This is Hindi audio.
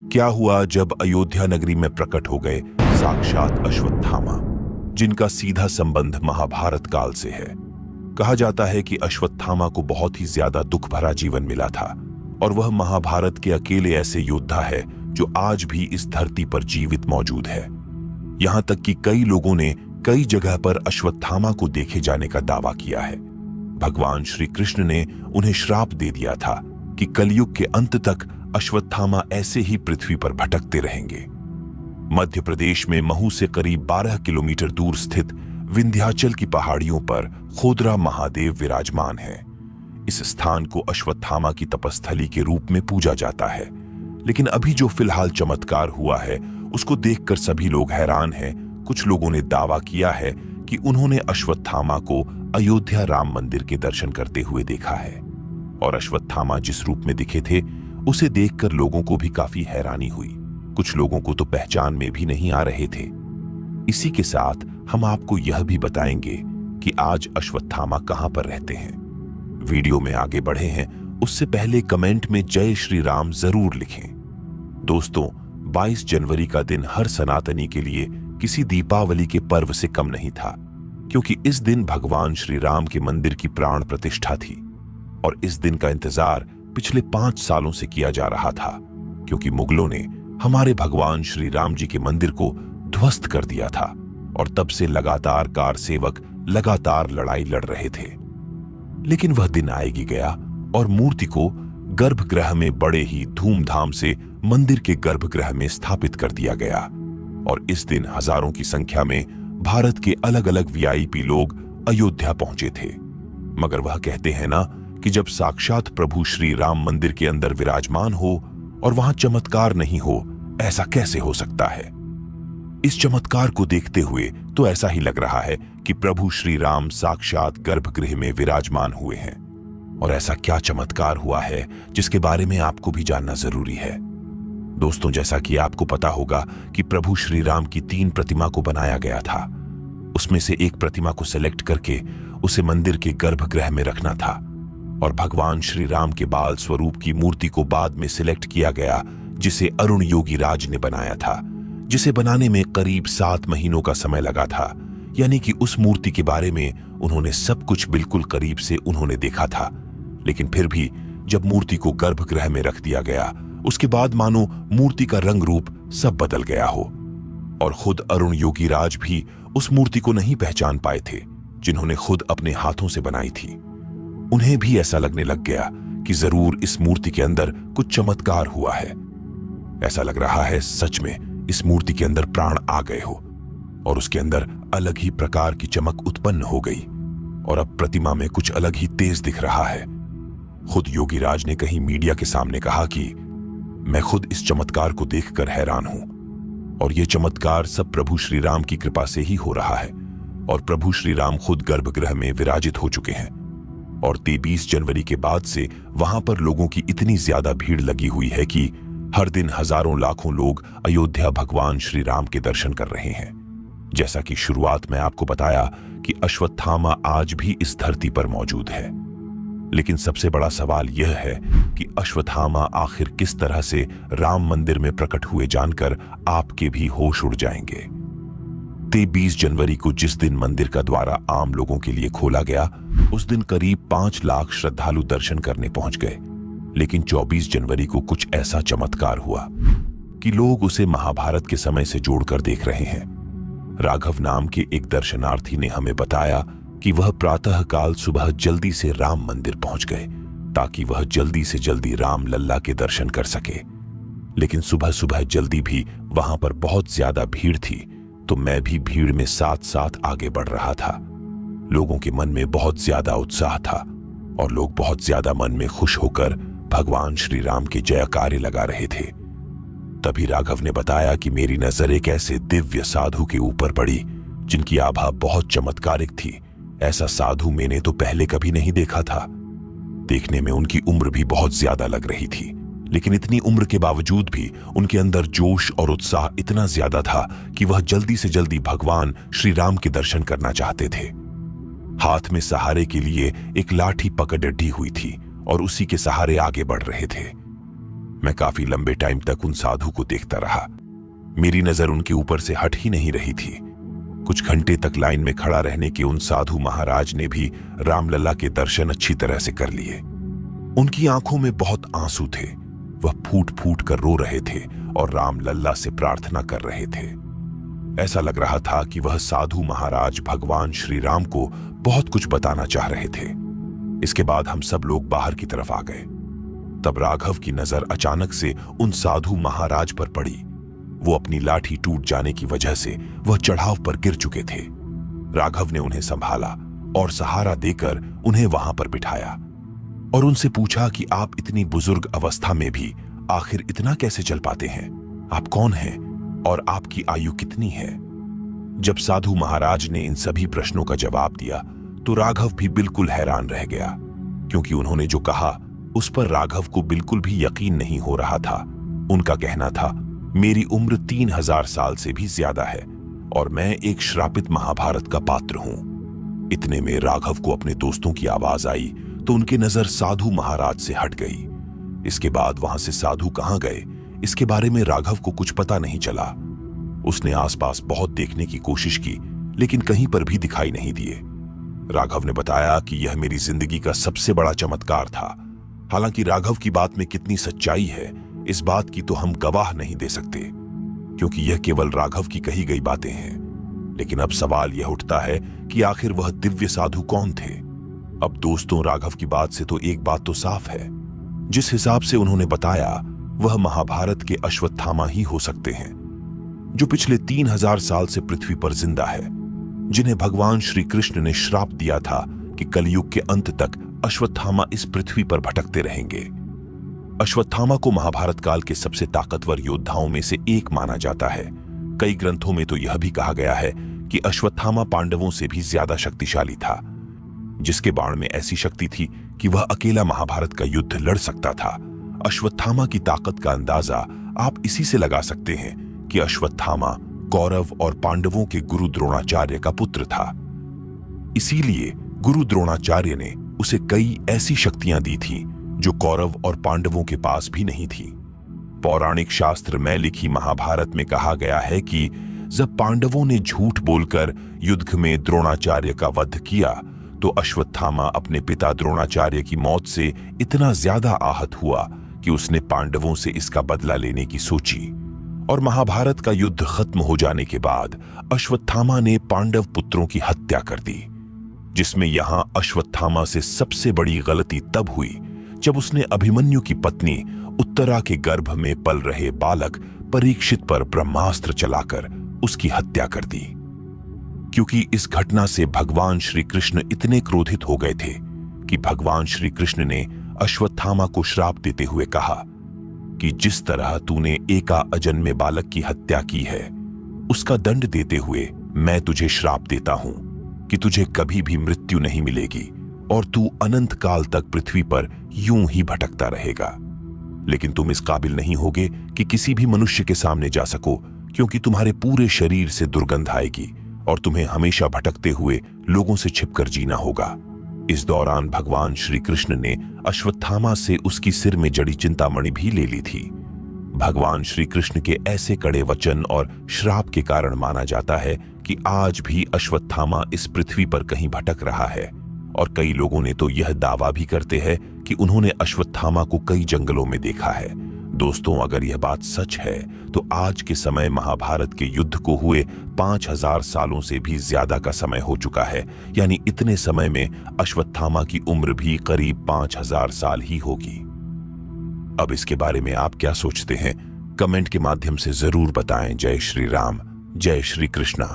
क्या हुआ जब अयोध्या नगरी में प्रकट हो गए साक्षात अश्वत्थामा, जिनका सीधा संबंध महाभारत काल से है। कहा जाता है कि अश्वत्थामा को बहुत ही ज्यादा दुख भरा जीवन मिला था और वह महाभारत के अकेले ऐसे योद्धा है जो आज भी इस धरती पर जीवित मौजूद है। यहां तक कि कई लोगों ने कई जगह पर अश्वत्थामा को देखे जाने का दावा किया है। भगवान श्री कृष्ण ने उन्हें श्राप दे दिया था कि कलयुग के अंत तक अश्वत्थामा ऐसे ही पृथ्वी पर भटकते रहेंगे। मध्य प्रदेश में महू से करीब 12 किलोमीटर दूर स्थित विंध्याचल की पहाड़ियों पर खोदरा महादेव विराजमान है। इस स्थान को अश्वत्थामा की तपस्थली के रूप में पूजा जाता है। लेकिन अभी जो फिलहाल चमत्कार हुआ है उसको देखकर सभी लोग हैरान हैं। कुछ लोगों ने दावा किया है कि उन्होंने अश्वत्थामा को अयोध्या राम मंदिर के दर्शन करते हुए देखा है और अश्वत्थामा जिस रूप में दिखे थे उसे देखकर लोगों को भी काफी हैरानी हुई। कुछ लोगों को तो पहचान में भी नहीं आ रहे थे। इसी के साथ हम आपको यह भी बताएंगे कि आज अश्वत्थामा कहां पर रहते हैं। वीडियो में आगे बढ़े हैं उससे पहले कमेंट में जय श्री राम जरूर लिखें। दोस्तों, 22 जनवरी का दिन हर सनातनी के लिए किसी दीपावली के पर्व से कम नहीं था, क्योंकि इस दिन भगवान श्री राम के मंदिर की प्राण प्रतिष्ठा थी और इस दिन का इंतजार पिछले 5 सालों से किया जा रहा था, क्योंकि मुगलों ने हमारे भगवान श्री राम जी के मंदिर को ध्वस्त कर दिया था और तब से लगातार कार सेवक लगातार लड़ाई लड़ रहे थे। लेकिन वह दिन आएगी गया और मूर्ति को गर्भगृह में बड़े ही धूमधाम से मंदिर के गर्भगृह में स्थापित कर दिया गया और इस दिन हजारों की संख्या में भारत के अलग अलग वीआईपी लोग अयोध्या पहुंचे थे। मगर वह कहते हैं ना कि जब साक्षात प्रभु श्री राम मंदिर के अंदर विराजमान हो और वहां चमत्कार नहीं हो, ऐसा कैसे हो सकता है। इस चमत्कार को देखते हुए तो ऐसा ही लग रहा है कि प्रभु श्री राम साक्षात गर्भगृह में विराजमान हुए हैं। और ऐसा क्या चमत्कार हुआ है जिसके बारे में आपको भी जानना जरूरी है। दोस्तों, जैसा कि आपको पता होगा कि प्रभु श्री राम की 3 प्रतिमा को बनाया गया था। उसमें से एक प्रतिमा को सिलेक्ट करके उसे मंदिर के गर्भगृह में रखना था और भगवान श्री राम के बाल स्वरूप की मूर्ति को बाद में सिलेक्ट किया गया, जिसे अरुण योगी राज ने बनाया था, जिसे बनाने में करीब 7 महीनों का समय लगा था। यानी कि उस मूर्ति के बारे में उन्होंने सब कुछ बिल्कुल करीब से उन्होंने देखा था। लेकिन फिर भी जब मूर्ति को गर्भगृह में रख दिया गया, उसके बाद मानो मूर्ति का रंग रूप सब बदल गया हो और खुद अरुण योगी राज भी उस मूर्ति को नहीं पहचान पाए थे, जिन्होंने खुद अपने हाथों से बनाई थी। उन्हें भी ऐसा लगने लग गया कि जरूर इस मूर्ति के अंदर कुछ चमत्कार हुआ है। ऐसा लग रहा है सच में इस मूर्ति के अंदर प्राण आ गए हो और उसके अंदर अलग ही प्रकार की चमक उत्पन्न हो गई और अब प्रतिमा में कुछ अलग ही तेज दिख रहा है। खुद योगी राज ने कहीं मीडिया के सामने कहा कि मैं खुद इस चमत्कार को देखकर हैरान हूं और यह चमत्कार सब प्रभु श्री राम की कृपा से ही हो रहा है और प्रभु श्री राम खुद गर्भगृह में विराजित हो चुके हैं और 23 जनवरी के बाद से वहां पर लोगों की इतनी ज्यादा भीड़ लगी हुई है कि हर दिन हजारों लाखों लोग अयोध्या भगवान श्री राम के दर्शन कर रहे हैं। जैसा कि शुरुआत में आपको बताया कि अश्वत्थामा आज भी इस धरती पर मौजूद है। लेकिन सबसे बड़ा सवाल यह है कि अश्वत्थामा आखिर किस तरह से राम मंदिर में प्रकट हुए जानकर आपके भी होश उड़ जाएंगे। 23 जनवरी को जिस दिन मंदिर का द्वारा आम लोगों के लिए खोला गया, उस दिन करीब 5 लाख श्रद्धालु दर्शन करने पहुंच गए। लेकिन 24 जनवरी को कुछ ऐसा चमत्कार हुआ कि लोग उसे महाभारत के समय से जोड़कर देख रहे हैं। राघव नाम के एक दर्शनार्थी ने हमें बताया कि वह प्रातः काल सुबह जल्दी से राम मंदिर पहुंच गए ताकि वह जल्दी से जल्दी राम लल्ला के दर्शन कर सके। लेकिन सुबह सुबह जल्दी भी वहां पर बहुत ज्यादा भीड़ थी, तो मैं भी भीड़ में साथ साथ आगे बढ़ रहा था। लोगों के मन में बहुत ज्यादा उत्साह था और लोग बहुत ज्यादा मन में खुश होकर भगवान श्री राम के जयकारे लगा रहे थे। तभी राघव ने बताया कि मेरी नजर एक ऐसे दिव्य साधु के ऊपर पड़ी जिनकी आभा बहुत चमत्कारिक थी। ऐसा साधु मैंने तो पहले कभी नहीं देखा था। देखने में उनकी उम्र भी बहुत ज्यादा लग रही थी, लेकिन इतनी उम्र के बावजूद भी उनके अंदर जोश और उत्साह इतना ज्यादा था कि वह जल्दी से जल्दी भगवान श्री राम के दर्शन करना चाहते थे। हाथ में सहारे के लिए एक लाठी पकड़ डटी हुई थी और उसी के सहारे आगे बढ़ रहे थे। मैं काफी लंबे टाइम तक उन साधु को देखता रहा। मेरी नजर उनके ऊपर से हट ही नहीं रही थी। कुछ घंटे तक लाइन में खड़ा रहने के उन साधु महाराज ने भी रामलला के दर्शन अच्छी तरह से कर लिए। उनकी आंखों में बहुत आंसू थे। वह फूट फूट कर रो रहे थे और रामलला से प्रार्थना कर रहे थे। ऐसा लग रहा था कि वह साधु महाराज भगवान श्री राम को बहुत कुछ बताना चाह रहे थे। इसके बाद हम सब लोग बाहर की तरफ आ गए। तब राघव की नजर अचानक से उन साधु महाराज पर पड़ी। वो अपनी लाठी टूट जाने की वजह से वह चढ़ाव पर गिर चुके थे। राघव ने उन्हें संभाला और सहारा देकर उन्हें वहां पर बिठाया और उनसे पूछा कि आप इतनी बुजुर्ग अवस्था में भी आखिर इतना कैसे चल पाते हैं? आप कौन हैं और आपकी आयु कितनी है? जब साधु महाराज ने इन सभी प्रश्नों का जवाब दिया तो राघव भी बिल्कुल हैरान रह गया, क्योंकि उन्होंने जो कहा उस पर राघव को बिल्कुल भी यकीन नहीं हो रहा था। उनका कहना था, मेरी उम्र 3000 साल से भी ज्यादा है और मैं एक श्रापित महाभारत का पात्र हूं। इतने में राघव को अपने दोस्तों की आवाज आई तो उनकी नजर साधु महाराज से हट गई। इसके बाद वहां से साधु कहां गए इसके बारे में राघव को कुछ पता नहीं चला। उसने आसपास बहुत देखने की कोशिश की, लेकिन कहीं पर भी दिखाई नहीं दिए। राघव ने बताया कि यह मेरी जिंदगी का सबसे बड़ा चमत्कार था। हालांकि राघव की बात में कितनी सच्चाई है इस बात की तो हम गवाह नहीं दे सकते, क्योंकि यह केवल राघव की कही गई बातें हैं। लेकिन अब सवाल यह उठता है कि आखिर वह दिव्य साधु कौन थे? अब दोस्तों, राघव की बात से तो एक बात तो साफ है। जिस हिसाब से उन्होंने बताया वह महाभारत के अश्वत्थामा ही हो सकते हैं, जो पिछले 3000 साल से पृथ्वी पर जिंदा है, जिन्हें भगवान श्री कृष्ण ने श्राप दिया था कि कलयुग के अंत तक अश्वत्थामा इस पृथ्वी पर भटकते रहेंगे। अश्वत्थामा को महाभारत काल के सबसे ताकतवर योद्धाओं में से एक माना जाता है। कई ग्रंथों में तो यह भी कहा गया है कि अश्वत्थामा पांडवों से भी ज्यादा शक्तिशाली था, जिसके बाण में ऐसी शक्ति थी कि वह अकेला महाभारत का युद्ध लड़ सकता था। अश्वत्थामा की ताकत का अंदाजा आप इसी से लगा सकते हैं कि अश्वत्थामा कौरव और पांडवों के गुरु द्रोणाचार्य का पुत्र था। इसीलिए गुरु द्रोणाचार्य ने उसे कई ऐसी शक्तियां दी थी जो कौरव और पांडवों के पास भी नहीं थी। पौराणिक शास्त्र में लिखी महाभारत में कहा गया है कि जब पांडवों ने झूठ बोलकर युद्ध में द्रोणाचार्य का वध किया तो अश्वत्थामा अपने पिता द्रोणाचार्य की मौत से इतना ज्यादा आहत हुआ कि उसने पांडवों से इसका बदला लेने की सोची। और महाभारत का युद्ध खत्म हो जाने के बाद अश्वत्थामा ने पांडव पुत्रों की हत्या कर दी, जिसमें यहां अश्वत्थामा से सबसे बड़ी गलती तब हुई जब उसने अभिमन्यु की पत्नी उत्तरा के गर्भ में पल रहे बालक परीक्षित पर ब्रह्मास्त्र चलाकर उसकी हत्या कर दी। क्योंकि इस घटना से भगवान श्री कृष्ण इतने क्रोधित हो गए थे कि भगवान श्री कृष्ण ने अश्वत्थामा को श्राप देते हुए कहा कि जिस तरह तूने एका अजन्मे बालक की हत्या की है, उसका दंड देते हुए मैं तुझे श्राप देता हूं कि तुझे कभी भी मृत्यु नहीं मिलेगी और तू अनंत काल तक पृथ्वी पर यूं ही भटकता रहेगा। लेकिन तुम इस काबिल नहीं होगे कि किसी भी मनुष्य के सामने जा सको, क्योंकि तुम्हारे पूरे शरीर से दुर्गंध आएगी और तुम्हें हमेशा भटकते हुए लोगों से छिपकर जीना होगा। इस दौरान भगवान श्री कृष्ण ने अश्वत्थामा से उसकी सिर में जड़ी चिंतामणि भी ले ली थी। भगवान श्री कृष्ण के ऐसे कड़े वचन और श्राप के कारण माना जाता है कि आज भी अश्वत्थामा इस पृथ्वी पर कहीं भटक रहा है। और कई लोगों ने तो यह दावा भी करते हैं कि उन्होंने अश्वत्थामा को कई जंगलों में देखा है। दोस्तों, अगर यह बात सच है तो आज के समय महाभारत के युद्ध को हुए 5000 सालों से भी ज्यादा का समय हो चुका है। यानी इतने समय में अश्वत्थामा की उम्र भी करीब 5000 साल ही होगी। अब इसके बारे में आप क्या सोचते हैं? कमेंट के माध्यम से जरूर बताएं। जय श्री राम, जय श्री कृष्णा।